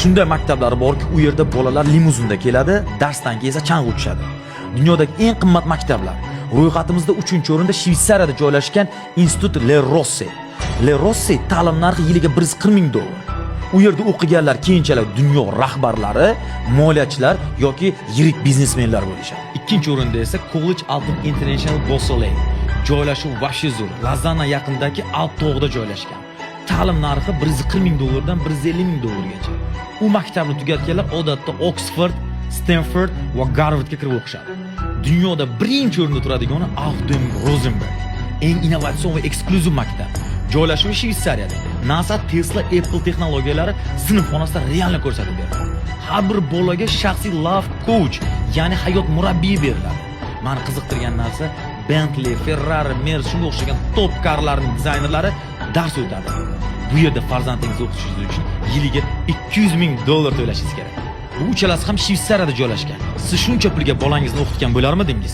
Shunday maktablar borki, u yerda bolalar limuzinda keladi, darsdan keyin esa chang uchadi. Dunyodagi eng qimmat maktablar. Ro'yxatimizda 3-o'rinda Shveysariyada joylashgan Institut Le Rossi. Le Rossi ta'lim narxi yiliga $140,000. U yerda o'qiganlar keyinchalik dunyo rahbarlari, moliyachilar yoki yirik biznesmenlar bo'lishadi. 2-o'rinda esa College Alton International Beausoleil. Joylashuv Vashizur, Lazana yaqinidagi Alp tog'ida joylashgan. Ta'lim narxi $140,000 dan $150,000gacha. U maktabni tugatganlar odatda Oxford, Stanford va Harvardga kirib o'qishadi. Dunyoda birinchi o'rinda turadigani Autumn Rosenberg. Eng innovatsion va eksklyuziv maktab. Joylashuvi Shveysariyada. NASA, Tesla, Apple texnologiyalari sinfxonasida realni ko'rsatib beradi. Har bir bolaga shaxsiy life coach, ya'ni hayot murabbiyi beriladi. Meni qiziqtirgan narsa Bentley, Ferrari, Mercedes shunga o'xshagan top karlarning dizaynerlari dars o'tadi. Bu yerda farzandingizni o'qitishingiz uchun yiliga $200,000 to'lashingiz kerak. Bu uchalasi ham Shveysariyada joylashgan. Siz shuncha pulga bolangizni o'qitgan bo'larmidingiz?